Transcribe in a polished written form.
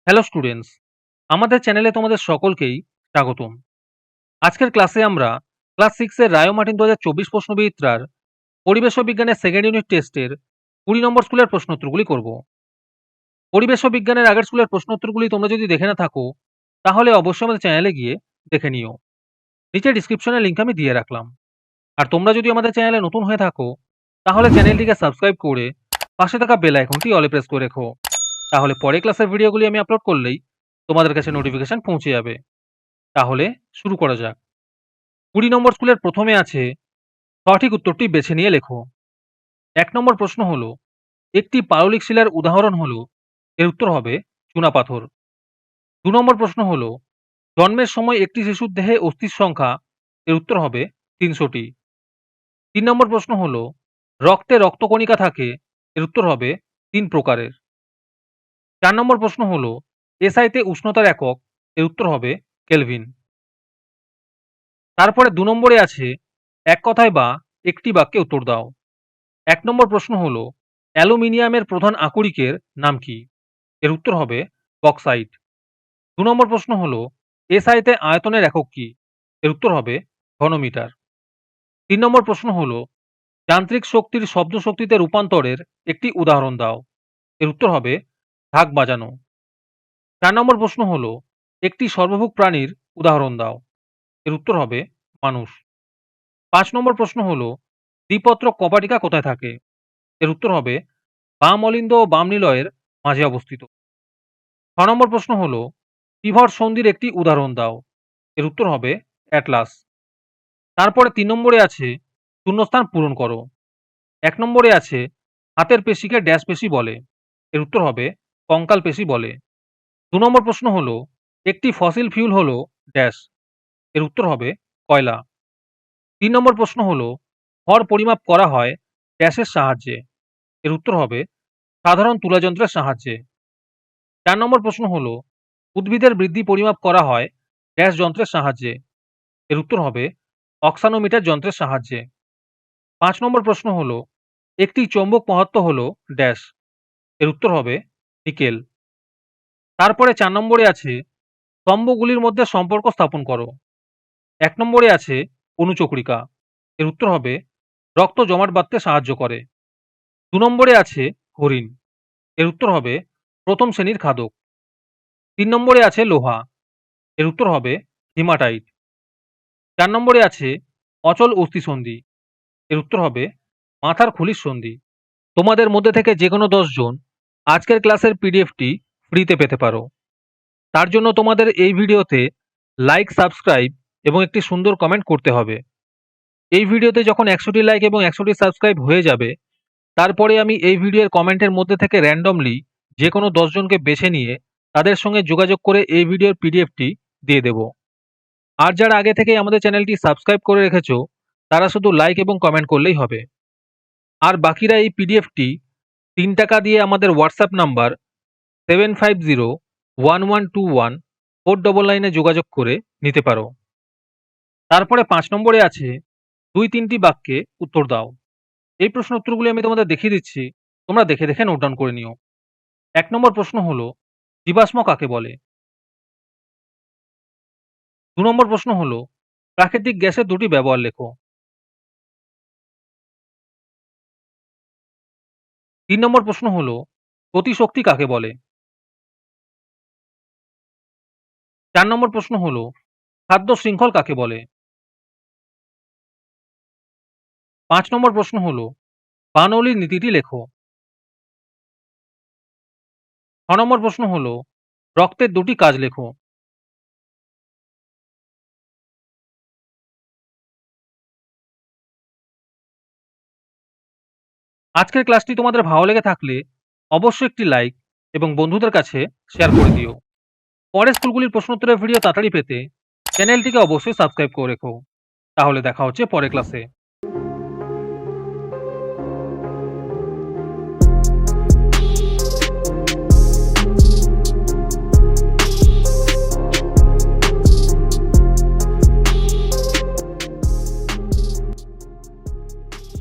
Hello students, আমাদের চ্যানেলে তোমাদের সকলকেই স্বাগতম। আজকের ক্লাসে আমরা ক্লাস 6 এর রায় ও মার্টিন 2024 প্রশ্নবিচিত্রার পরিবেশ ও বিজ্ঞানের সেকেন্ড ইউনিট টেস্টের 20 নম্বর স্কুলের প্রশ্নোত্তরগুলি করব। পরিবেশ ও বিজ্ঞানের আগের স্কুলের প্রশ্নোত্তরগুলি তোমরা যদি দেখে না থাকো তাহলে অবশ্যই আমাদের চ্যানেলে গিয়ে দেখে নিও। নিচে ডিসক্রিপশনে লিংক আমি দিয়ে রাখলাম। আর তোমরা যদি আমাদের চ্যানেলে নতুন হয়ে থাকো তাহলে চ্যানেলটিকে সাবস্ক্রাইব করে পাশে থাকা বেল আইকনটি অলে প্রেস করে রেখো। তাহলে পরে ক্লাসের ভিডিওগুলি আমি আপলোড করলেই তোমাদের কাছে নোটিফিকেশন পৌঁছে যাবে। তাহলে শুরু করা যাক। 20 নম্বর স্কুলের প্রথমে আছে সঠিক উত্তরটি বেছে নিয়ে লেখো। 1 নম্বর প্রশ্ন হলো একটি পাললিক শিলার উদাহরণ হলো, এর উত্তর হবে চুনাপাথর। 2 নম্বর প্রশ্ন হলো জন্মের সময় একটি শিশুর দেহে অস্থির সংখ্যা, এর উত্তর হবে 300টি। 3 নম্বর প্রশ্ন হলো রক্তে রক্তকণিকা থাকে, এর উত্তর হবে 3 প্রকারের। 4 নম্বর প্রশ্ন হলো এসআইতে উষ্ণতার একক, এর উত্তর হবে কেলভিন। তারপরে 2 নম্বরে আছে এক কথায় বা একটি বাক্যে উত্তর দাও। 1 নম্বর প্রশ্ন হলো অ্যালুমিনিয়ামের প্রধান আকরিকের নাম কি, এর উত্তর হবে বক্সাইট। 2 নম্বর প্রশ্ন হলো এসআইতে আয়তনের একক কি, এর উত্তর হবে ঘনমিটার। 3 নম্বর প্রশ্ন হলো যান্ত্রিক শক্তির শব্দ শক্তিতে রূপান্তরের একটি উদাহরণ দাও, এর উত্তর হবে ঢাক বাজানো। 4 নম্বর প্রশ্ন হলো একটি সর্বভুক প্রাণীর উদাহরণ দাও, এর উত্তর হবে মানুষ। 5 নম্বর প্রশ্ন হলো দ্বিপত্রক কপাটিকা কোথায় থাকে, এর উত্তর হবে বাম অলিন্দ ও বাম নিলয়ের মাঝে অবস্থিত। 6 নম্বর প্রশ্ন হলো পিভট সন্ধির একটি উদাহরণ দাও, এর উত্তর হবে অ্যাটলাস। তারপরে 3 নম্বরে আছে শূন্যস্থান পূরণ করো। 1 নম্বরে আছে হাতের পেশিকে ড্যাশ পেশি বলে, এর উত্তর হবে কঙ্কাল পেশি বলে। 2 নম্বর প্রশ্ন হলো একটি ফসিল ফিউল হলো ড্যাশ, এর উত্তর হবে কয়লা। 3 নম্বর প্রশ্ন হলো ভর পরিমাপ করা হয় ড্যাশের সাহায্যে, এর উত্তর হবে সাধারণ তুলাযন্ত্রের সাহায্যে। 4 নম্বর প্রশ্ন হলো উদ্ভিদের বৃদ্ধি পরিমাপ করা হয় ড্যাশ যন্ত্রের সাহায্যে, এর উত্তর হবে অক্সানোমিটার যন্ত্রের সাহায্যে। 5 নম্বর প্রশ্ন হলো একটি চৌম্বক মহত্ব হলো ড্যাশ, এর উত্তর হবে নিকেল। তারপরে 4 নম্বরে আছে স্তম্ভগুলির মধ্যে সম্পর্ক স্থাপন করো। 1 নম্বরে আছে অনুচক্রিকা, এর উত্তর হবে রক্ত জমাট বাঁধতে সাহায্য করে। 2 নম্বরে আছে হরিণ, এর উত্তর হবে প্রথম শ্রেণীর খাদক। 3 নম্বরে আছে লোহা, এর উত্তর হবে হিমাটাইট। 4 নম্বরে আছে অচল অস্থিসন্ধি, এর উত্তর হবে মাথার খুলির সন্ধি। তোমাদের মধ্যে থেকে যে কোনো 10 জন আজকের ক্লাসের পিডিএফটি ফ্রিতে পেতে পারো। তার জন্য তোমাদের এই ভিডিওতে লাইক, সাবস্ক্রাইব এবং একটি সুন্দর কমেন্ট করতে হবে। এই ভিডিওতে যখন 100টি লাইক এবং 100টি সাবস্ক্রাইব হয়ে যাবে তারপরে আমি এই ভিডিওর কমেন্টের মধ্যে থেকে র্যান্ডমলি যে কোনো 10 জনকে বেছে নিয়ে তাদের সঙ্গে যোগাযোগ করে এই ভিডিওর পিডিএফটি দিয়ে দেব। আর যারা আগে থেকেই আমাদের চ্যানেলটি সাবস্ক্রাইব করে রেখেছো তারা শুধু লাইক এবং কমেন্ট করলেই হবে। আর বাকিরা এই পিডিএফটি 3 টাকা দিয়ে আমাদের হোয়াটসঅ্যাপ নাম্বার 7501121499 যোগাযোগ করে নিতে পারো। তারপরে 5 নম্বরে আছে 2-3টি বাক্যে উত্তর দাও। এই প্রশ্ন উত্তরগুলি আমি তোমাদের দেখিয়ে দিচ্ছি, তোমরা দেখে দেখে নোট ডাউন করে নিও। 1 নম্বর প্রশ্ন হলো জীবাশ্ম কাকে বলে। 2 নম্বর প্রশ্ন হলো প্রাকৃতিক গ্যাসের দুটি ব্যবহার লেখো। 3 নম্বর প্রশ্ন হলো গতিশক্তি কাকে বলে। 4 নম্বর প্রশ্ন হলো খাদ্য শৃঙ্খল কাকে বলে। 5 নম্বর প্রশ্ন হলো বার্নৌলির নীতিটি লেখো। 6 নম্বর প্রশ্ন হলো রক্তের দুটি কাজ লেখো। আজকের ক্লাসটি তোমাদের ভালো লেগে থাকলে অবশ্যই একটি লাইক এবং বন্ধুদের কাছে শেয়ার করে দিও। পরের স্কুলগুলির প্রশ্নোত্তরের ভিডিও তাড়াতাড়ি পেতে চ্যানেলটিকে অবশ্যই সাবস্ক্রাইব করে রেখো। তাহলে দেখা হচ্ছে পরের ক্লাসে।